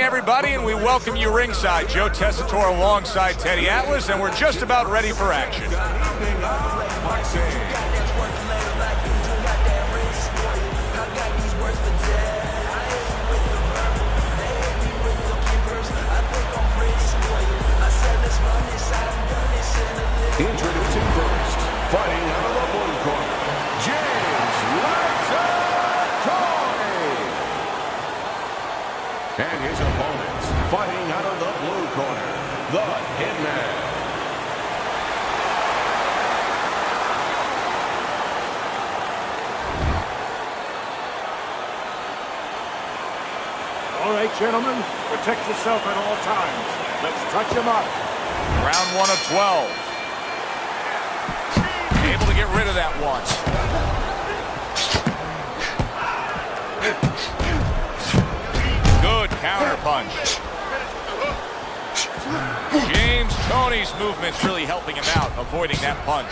Everybody, and we welcome you ringside. Joe Tessitore alongside Teddy Atlas, and we're just about ready for action. Introducing first, fighting out of the blue corner, James Toни. And his opponents, fighting out of the blue corner, the Hitman. All right, gentlemen, protect yourself at all times. Let's touch him up. Round 1 of 12. Able to get rid of that one. Good counter punch. James Tony's movement's really helping him out, avoiding that punch.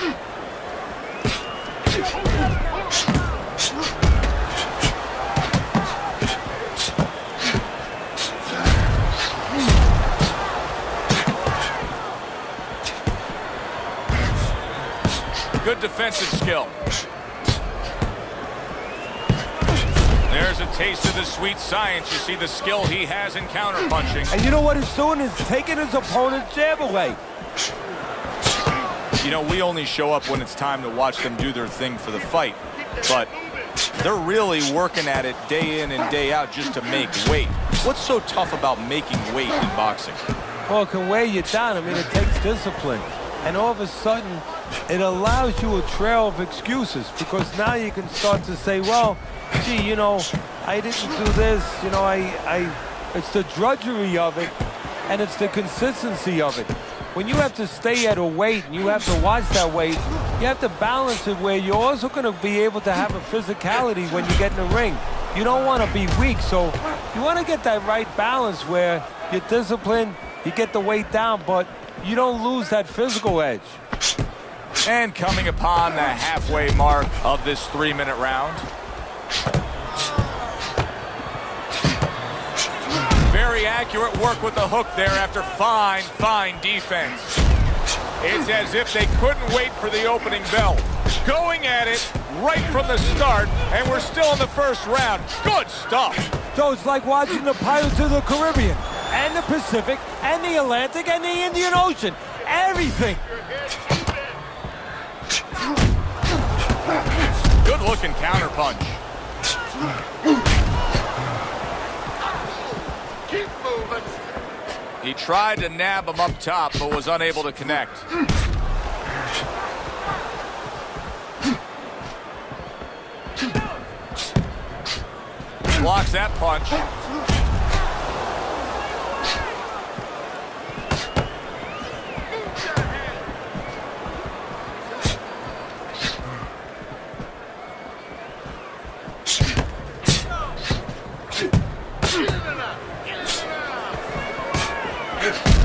Good defensive skill. There's a taste of the sweet science. You see the skill he has in counterpunching. And you know what he's doing is taking his opponent's jab away. You know, we only show up when it's time to watch them do their thing for the fight. But they're really working at it day in and day out just to make weight. What's so tough about making weight in boxing? Well, it can weigh you down. I mean, it takes discipline. And all of a sudden, it allows you a trail of excuses, because now you can start to say, well, gee, you know, I didn't do this, you know, it's the drudgery of it, and it's the consistency of it. When you have to stay at a weight and you have to watch that weight, you have to balance it where you're also going to be able to have a physicality when you get in the ring. You don't want to be weak, so you want to get that right balance where you're disciplined, you get the weight down, but you don't lose that physical edge. And coming upon the halfway mark of this 3-minute round. Very accurate work with the hook there after fine defense. It's as if they couldn't wait for the opening bell. Going at it right from the start, and we're still in the first round. Good stuff. So it's like watching the Pirates of the Caribbean, and the Pacific, and the Atlantic, and the Indian Ocean. Everything. Good looking counter punch. Keep moving. He tried to nab him up top, but was unable to connect. Blocks that punch.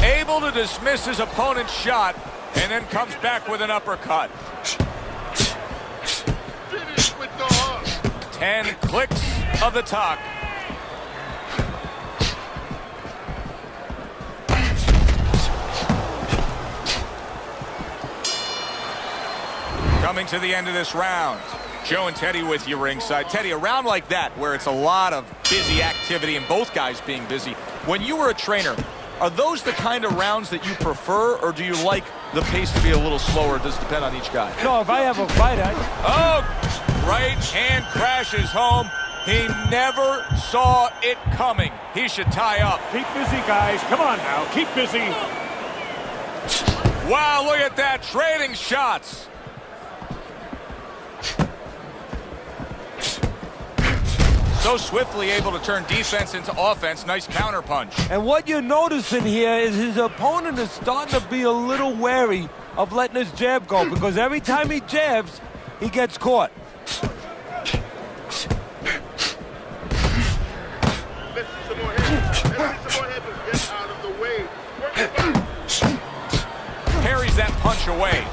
Able to dismiss his opponent's shot, and then comes back with an uppercut. Finish with the hook. 10 clicks of the talk. Coming to the end of this round. Joe and Teddy with you ringside. Teddy, a round like that where it's a lot of busy activity and both guys being busy. When you were a trainer, are those the kind of rounds that you prefer, or do you like the pace to be a little slower? It does depend on each guy. No, if I have a fight, Oh, right hand crashes home. He never saw it coming. He should tie up. Keep busy, guys. Come on now. Keep busy. Wow, look at that. Trading shots. So swiftly able to turn defense into offense. Nice counter punch. And what you're noticing here is his opponent is starting to be a little wary of letting his jab go, because every time he jabs, he gets caught. Let's see some more heavy. Get out of the way. Work it back. Parries that punch away.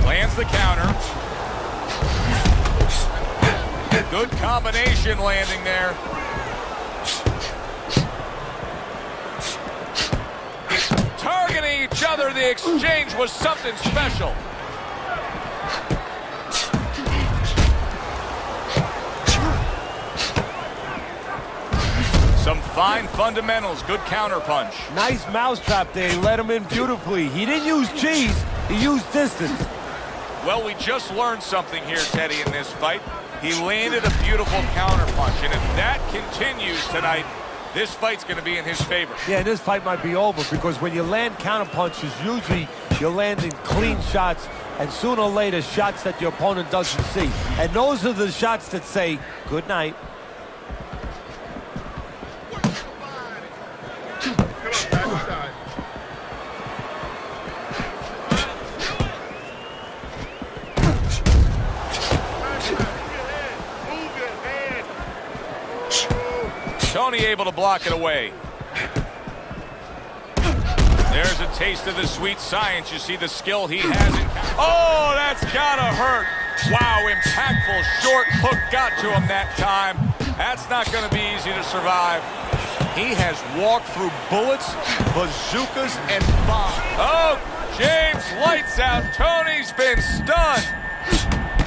Lands the counter. Good combination landing there. Targeting each other, the exchange was something special. Some fine fundamentals, good counterpunch. Nice mousetrap there, he let him in beautifully. He didn't use cheese, he used distance. Well, we just learned something here, Teddy, in this fight. He landed a beautiful counterpunch, and if that continues tonight, this fight's going to be in his favor. Yeah, this fight might be over because when you land counterpunches, usually you're landing clean shots, and sooner or later, shots that your opponent doesn't see. And those are the shots that say, good night. Tony able to block it away. There's a taste of the sweet science. You see the skill he has in... Oh, that's gotta hurt. Wow, impactful short hook got to him that time. That's not gonna be easy to survive. He has walked through bullets, bazookas, and bombs. Oh, James, lights out. Tony's been stunned.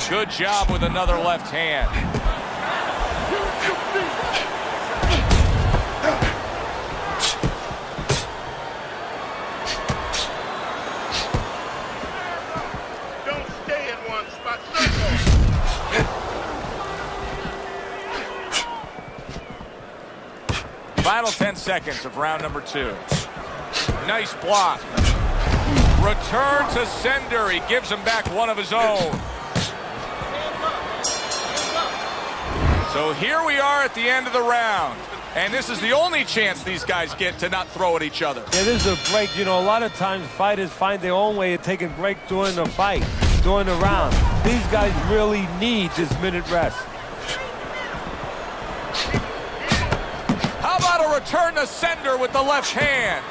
Good job with another left hand. Don't stay in one spot. Circle. Final 10 seconds of round number 2. Nice block. Return to sender. He gives him back one of his own. So here we are at the end of the round. And this is the only chance these guys get to not throw at each other. Yeah, this is a break. You know, a lot of times fighters find their own way of taking break during the fight, during the round. These guys really need this minute rest. How about a return to sender with the left hand?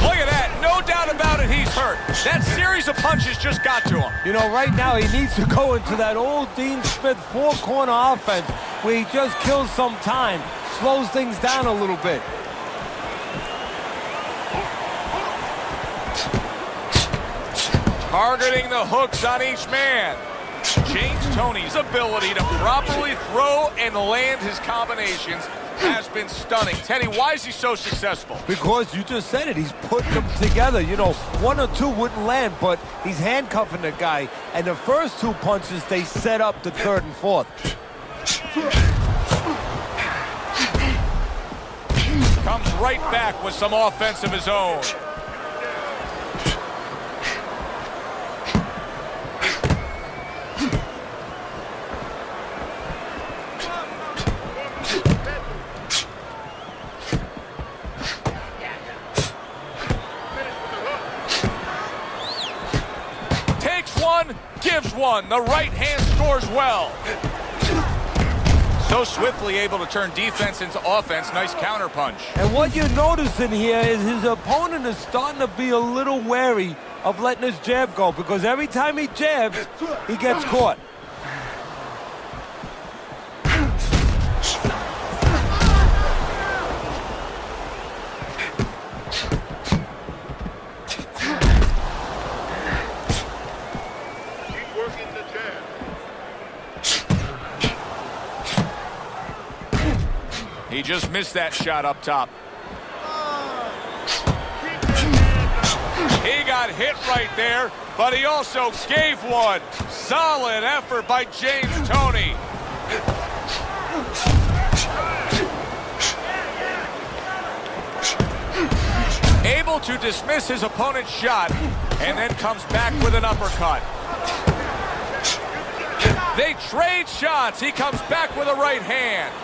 Look at that. No doubt about it, he's hurt. That series of punches just got to him. You know, right now he needs to go into that old Dean Smith four-corner offense where he just kills some time, slows things down a little bit. Targeting the hooks on each man. James Tony's ability to properly throw and land his combinations has been stunning. Teddy, why is he so successful? Because you just said it, he's putting them together. You know, one or two wouldn't land, but he's handcuffing the guy. And the first two punches, they set up the third and fourth. Comes right back with some offense of his own. Gives one. The right hand scores well. So swiftly able to turn defense into offense. Nice counterpunch. And what you're noticing here is his opponent is starting to be a little wary of letting his jab go because every time he jabs, he gets caught. He just missed that shot up top. He got hit right there, but he also gave one. Solid effort by James Tony. Able to dismiss his opponent's shot and then comes back with an uppercut. They trade shots. He comes back with a right hand.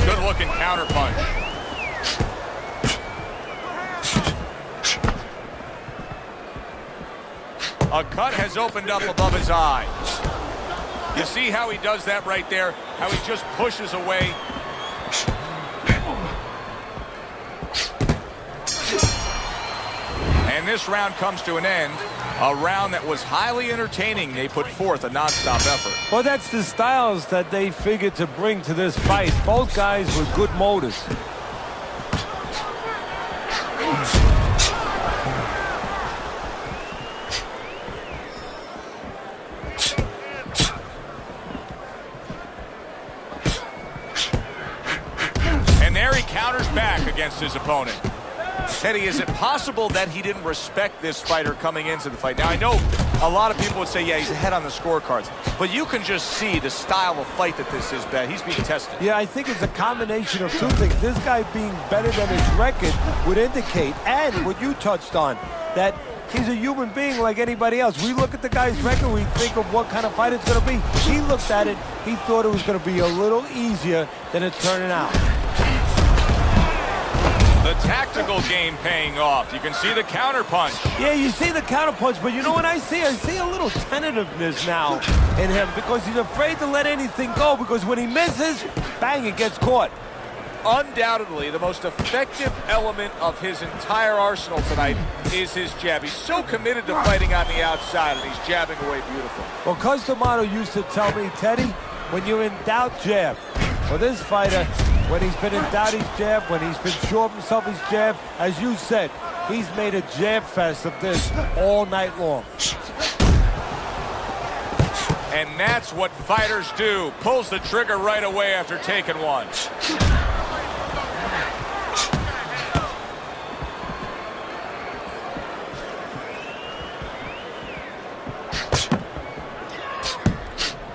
Good-looking counterpunch. A cut has opened up above his eye. You see how he does that right there? How he just pushes away. And this round comes to an end. A round that was highly entertaining. They put forth a nonstop effort. Well, that's the styles that they figured to bring to this fight. Both guys with good motors. And there he counters back against his opponent. Teddy, is it possible that he didn't respect this fighter coming into the fight? Now, I know a lot of people would say, yeah, he's ahead on the scorecards, but you can just see the style of fight that this is, Ben. He's being tested. Yeah, I think it's a combination of two things. This guy being better than his record would indicate, and what you touched on, that he's a human being like anybody else. We look at the guy's record, we think of what kind of fight it's going to be. He looked at it, he thought it was going to be a little easier than it's turning out. The tactical game paying off. You can see the counter punch. Yeah, you see the counter punch, but you know what I see? I see a little tentativeness now in him because he's afraid to let anything go, because when he misses, bang, it gets caught. Undoubtedly, the most effective element of his entire arsenal tonight is his jab. He's so committed to fighting on the outside, and he's jabbing away beautiful. Well, Cus D'Amato used to tell me, Teddy, when you're in doubt, jab. Well, this fighter, when he's been in doubt, he's jab. When he's been sure of himself, he's jab. As you said, he's made a jab fest of this all night long. And that's what fighters do. Pulls the trigger right away after taking one.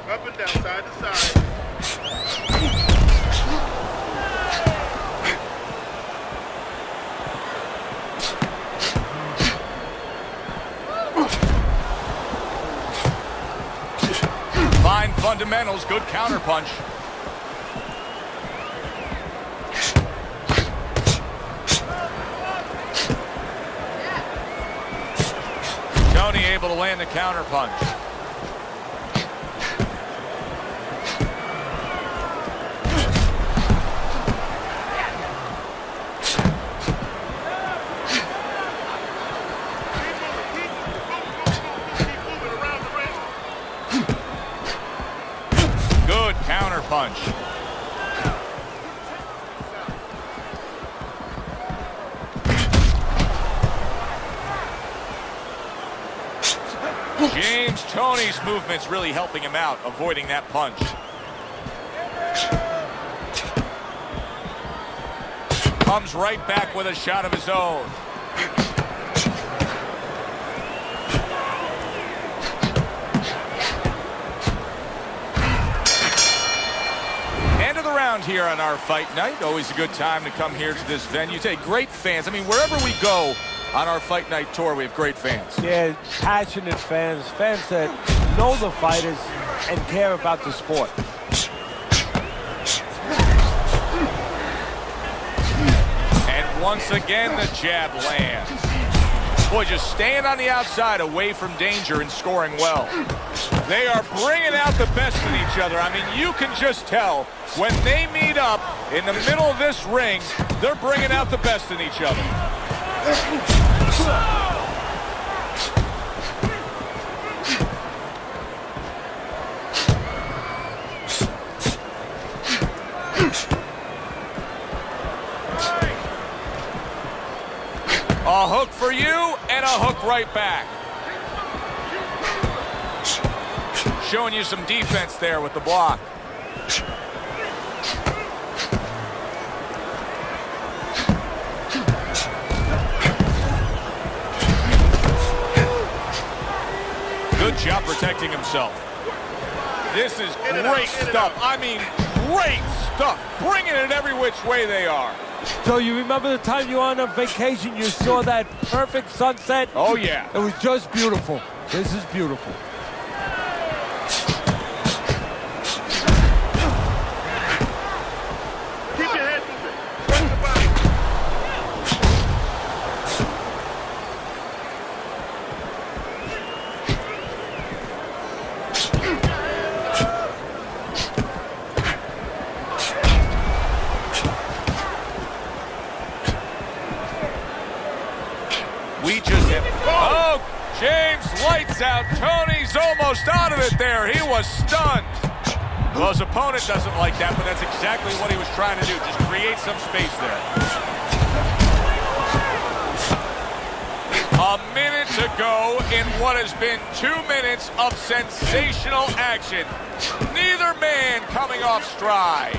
Up and down, side to side. Fine fundamentals, good counter punch. Tony able to land the counter punch. Counter punch. James Tony's movement's really helping him out, avoiding that punch. Comes right back with a shot of his own. Round here on our fight night. Always a good time to come here to this venue. Take great fans. I mean, wherever we go on our fight night tour, we have great fans. Yeah, passionate fans. Fans that know the fighters and care about the sport. And once again, the jab lands. Boy, just staying on the outside, away from danger and scoring well. They are bringing out the best in each other. I mean, you can just tell when they meet up in the middle of this ring, they're bringing out the best in each other. A hook for you and a hook right back. Showing you some defense there with the block. Good job protecting himself. This is great stuff. I mean, great stuff. Bringing it every which way they are. So you remember the time you were on a vacation, you saw that perfect sunset? Oh, yeah. It was just beautiful. This is beautiful. Keep your head moving. Watch the body. almost out of it there. He was stunned. Well, his opponent doesn't like that, but that's exactly what he was trying to do. Just create some space there. A minute to go in what has been 2 minutes of sensational action. Neither man coming off stride.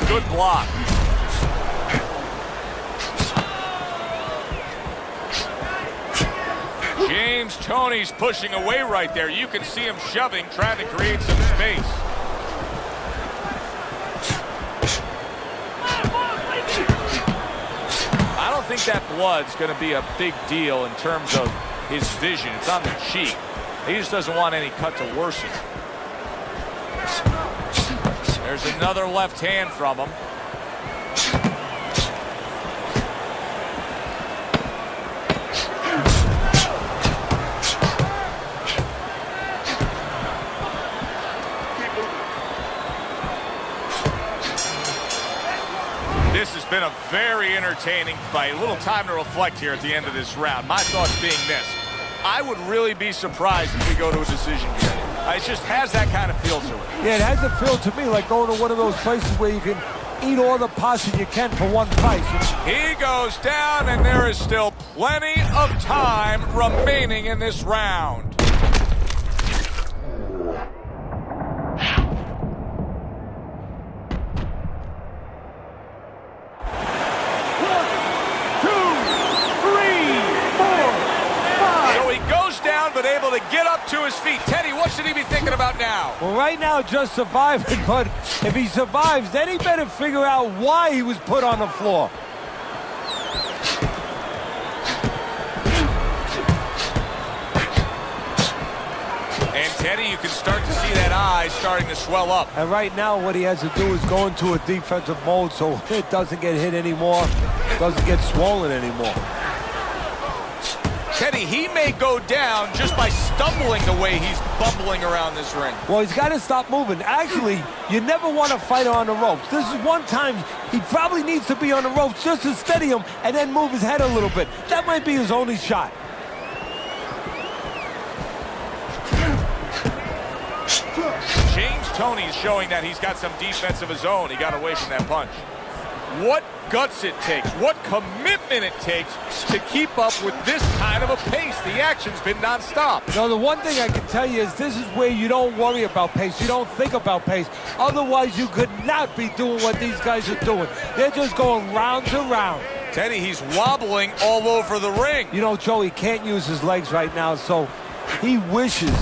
Good block. James Tony's pushing away right there. You can see him shoving, trying to create some space. I don't think that blood's going to be a big deal in terms of his vision. It's on the cheek. He just doesn't want any cut to worsen. There's another left hand from him. This has been a very entertaining fight. A little time to reflect here at the end of this round. My thoughts being this. I would really be surprised if we go to a decision here. It just has that kind of feel to it. Yeah, it has a feel to me like going to one of those places where you can eat all the pasta you can for one price. He goes down, and there is still plenty of time remaining in this round. But able to get up to his feet. Teddy, what should he be thinking about now? Well, right now, just surviving, but if he survives, then he better figure out why he was put on the floor. And Teddy, you can start to see that eye starting to swell up. And right now, what he has to do is go into a defensive mode so it doesn't get hit anymore, doesn't get swollen anymore. Teddy, he may go down just by stumbling the way he's bumbling around this ring. Well, he's got to stop moving. Actually, you never want to fight on the ropes. This is one time he probably needs to be on the ropes just to steady him and then move his head a little bit. That might be his only shot. James Tony is showing that he's got some defense of his own. He got away from that punch. What guts it takes, what commitment it takes to keep up with this kind of a pace. The action's been nonstop. No, the one thing I can tell you is this is where you don't worry about pace. You don't think about pace. Otherwise, you could not be doing what these guys are doing. They're just going round to round. Teddy, he's wobbling all over the ring. You know, Joey can't use his legs right now, so he wishes,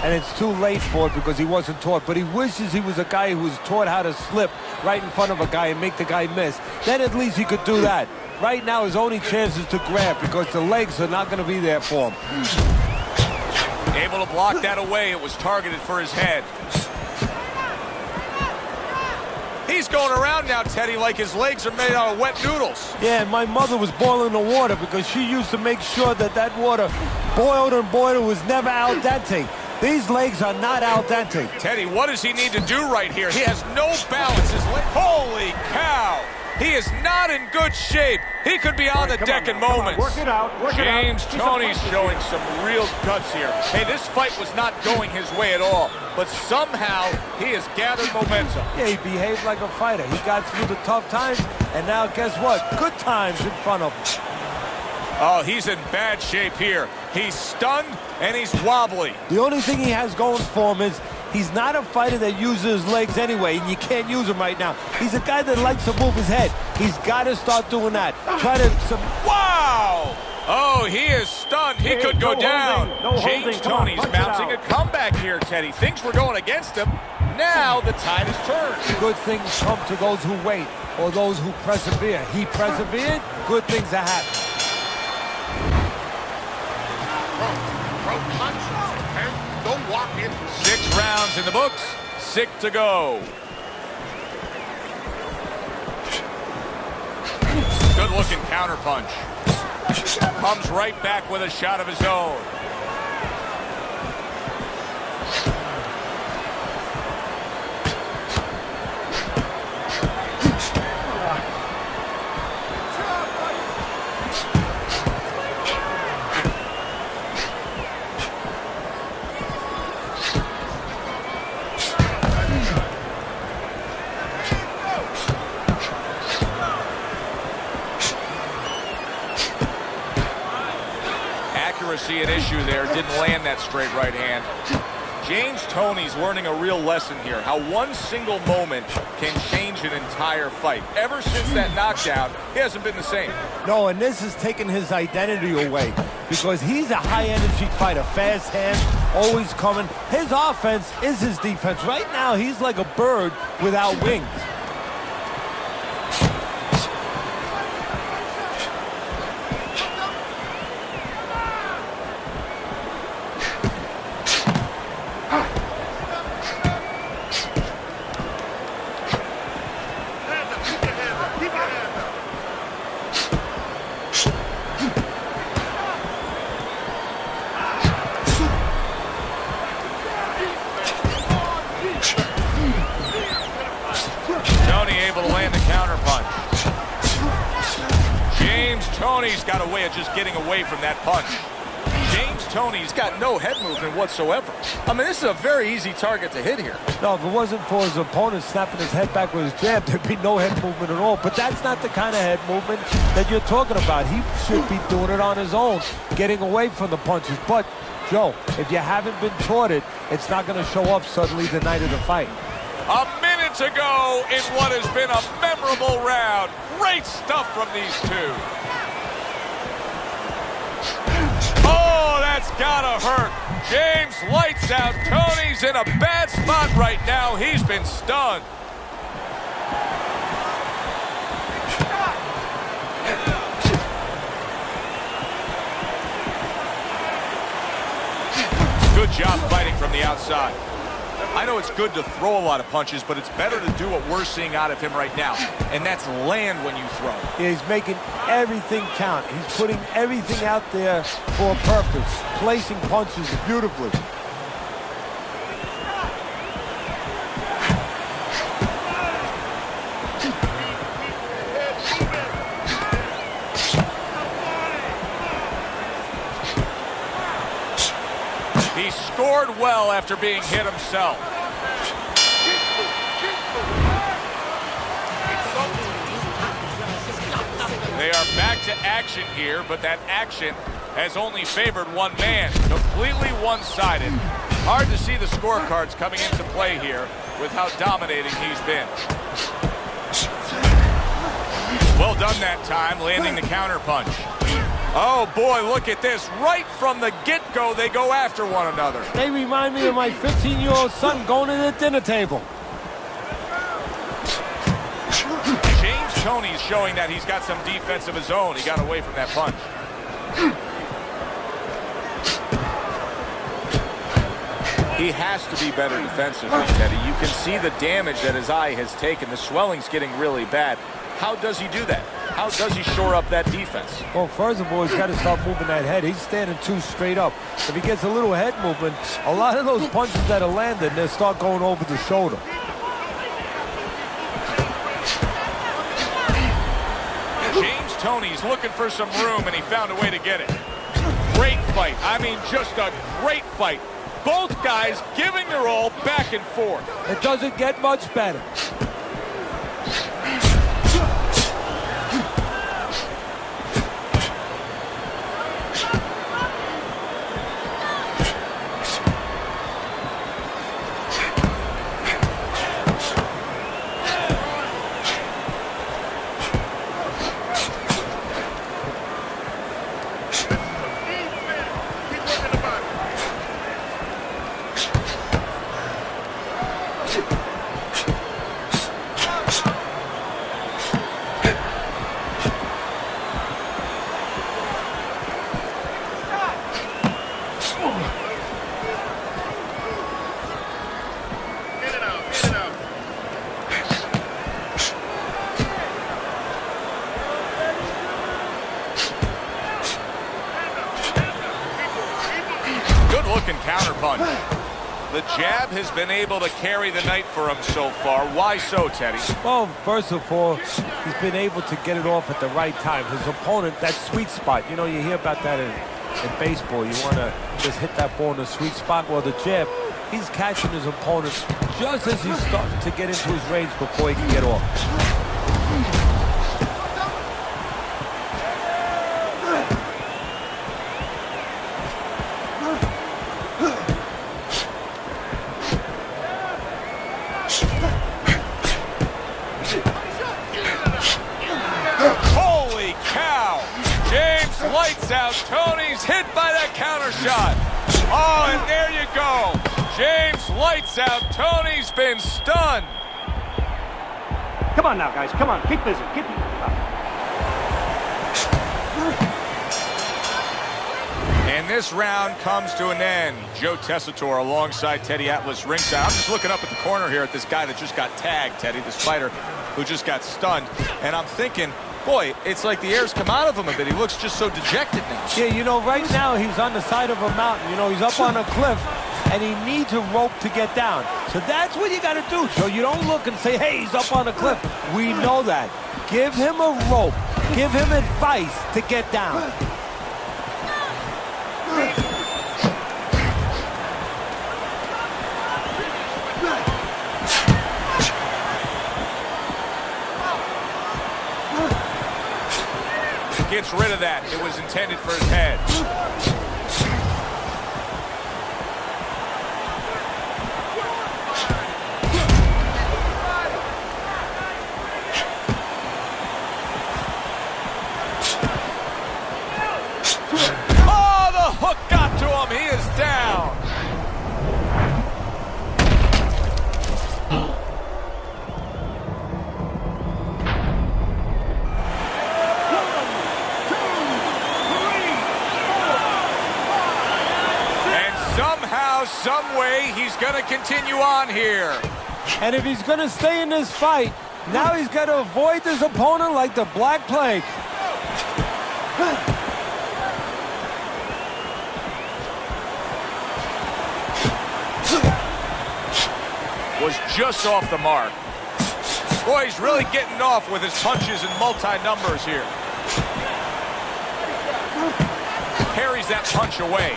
and it's too late for it because he wasn't taught, but he wishes he was a guy who was taught how to slip right in front of a guy and make the guy miss. Then at least he could do that. Right now, his only chance is to grab because the legs are not going to be there for him. Able to block that away. It was targeted for his head. He's going around now, Teddy, like his legs are made out of wet noodles. Yeah, and my mother was boiling the water because she used to make sure that that water boiled and boiled and was never al dente. These legs are not al dente. Teddy, what does he need to do right here? He has no balance. Holy cow! He is not in good shape. He could be on the deck in moments. Work it out. James Tony's showing some real guts here. Hey, this fight was not going his way at all, but somehow he has gathered momentum. Yeah, he behaved like a fighter. He got through the tough times, and now guess what? Good times in front of him. Oh, he's in bad shape here. He's stunned and he's wobbly. The only thing he has going for him is he's not a fighter that uses his legs anyway, and you can't use him right now. He's a guy that likes to move his head. He's got to start doing that. Try to... Wow! Oh, he is stunned. He could go down. James Tony's mounting a comeback here, Teddy. Things were going against him. Now the tide has turned. Good things come to those who wait or those who persevere. He persevered. Good things are happening. Don't walk in. 6 rounds in the books, 6 to go. Good looking counter punch. Comes right back with a shot of his own. accuracy an issue there. Didn't land that straight right hand. James Toney's learning a real lesson here, how one single moment can change an entire fight. Ever since that knockdown, he hasn't been the same. No, and this has taken his identity away because he's a high-energy fighter, fast hands, always coming. His offense is his defense. Right now, he's like a bird without wings. Able to land the counter punch. James Toney's got a way of just getting away from that punch. James Toney's got no head movement whatsoever. I mean, this is a very easy target to hit here. No, if it wasn't for his opponent snapping his head back with his jab, there'd be no head movement at all. But that's not the kind of head movement that you're talking about. He should be doing it on his own, getting away from the punches. But, Joe, if you haven't been taught it, it's not going to show up suddenly the night of the fight. A minute to go in what has been a memorable round. Great stuff from these two. Oh, that's gotta hurt. James lights out. Tony's in a bad spot right now. He's been stunned. Good job fighting from the outside. I know it's good to throw a lot of punches, but it's better to do what we're seeing out of him right now, and that's land when you throw. Yeah, he's making everything count. He's putting everything out there for a purpose, placing punches beautifully. He scored well after being hit himself. They are back to action here, but that action has only favored one man. Completely one-sided. Hard to see the scorecards coming into play here with how dominating he's been. Well done that time, landing the counter punch. Oh, boy, look at this. Right from the get-go, they go after one another. They remind me of my 15-year-old son going to the dinner table. James Toney's showing that he's got some defense of his own. He got away from that punch. He has to be better defensively, Teddy. You can see the damage that his eye has taken. The swelling's getting really bad. How does he do that? How does he shore up that defense? Well, first of all, he's got to start moving that head. He's standing too straight up. If he gets a little head movement, a lot of those punches that are landing, they'll start going over the shoulder. James Toney's looking for some room, and he found a way to get it. Great fight. I mean, just a great fight. Both guys giving their all back and forth. It doesn't get much better. Good-looking counterpunch. The jab has been able to carry the night for him so far. Why so, Teddy? Well, first of all, he's been able to get it off at the right time. His opponent, that sweet spot, you know, you hear about that in baseball. You want to just hit that ball in the sweet spot. Well, the jab, he's catching his opponent just as he's starting to get into his range before he can get off. Tony's hit by that counter shot. Oh, and there you go. James lights out. Tony's been stunned. Come on now, guys. Come on. Keep busy. Keep busy. And this round comes to an end. Joe Tessitore alongside Teddy Atlas ringside. I'm just looking up at the corner here at this guy that just got tagged, Teddy, this fighter who just got stunned. And I'm thinking, boy, it's like the air's come out of him a bit. He looks just so dejected now. Yeah, you know, right now he's on the side of a mountain. You know, he's up on a cliff, and he needs a rope to get down. So that's what you got to do. So you don't look and say, hey, he's up on a cliff. We know that. Give him a rope. Give him advice to get down. Gets rid of that. It was intended for his head. Oh, the hook got to him. He is down. Somehow, some way, he's going to continue on here. And if he's going to stay in this fight, now he's got to avoid this opponent like the Black Plague. Was just off the mark. Boy, he's really getting off with his punches and multi-numbers here. Parries that punch away.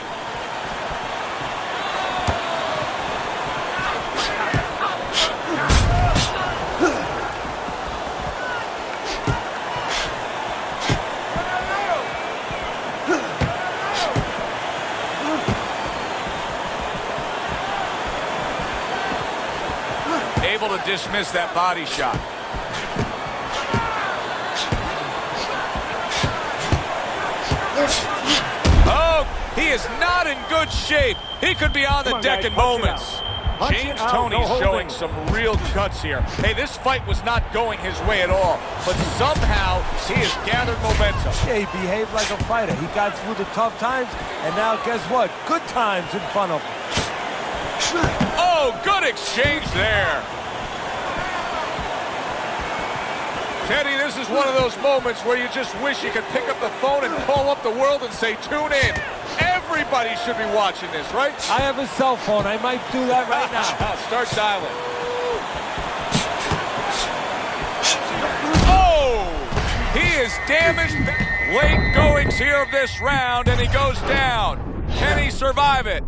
Able to dismiss that body shot. Oh, he is not in good shape. He could be on the deck in moments. James Tony's showing some real guts here. Hey, this fight was not going his way at all, but somehow he has gathered momentum. Yeah, he behaved like a fighter. He got through the tough times, and now guess what? Good times in front of him. Oh, good exchange there. Teddy, this is one of those moments where you just wish you could pick up the phone and call up the world and say, tune in. Everybody should be watching this, right? I have a cell phone. I might do that right now. Start dialing. Oh! He is damaged. Late goings here of this round, and he goes down. Can he survive it?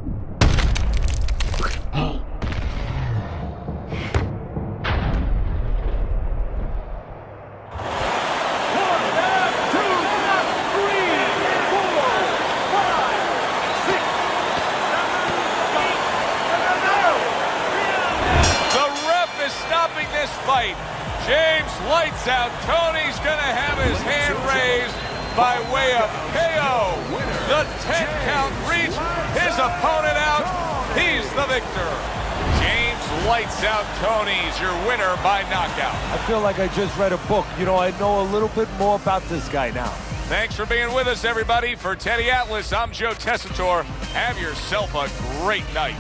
Stopping this fight. James lights out. Tony's going to have his hand raised by way of KO. The 10 count reach. His opponent out. He's the victor. James lights out. Tony's your winner by knockout. I feel like I just read a book. You know, I know a little bit more about this guy now. Thanks for being with us, everybody. For Teddy Atlas, I'm Joe Tessitore. Have yourself a great night.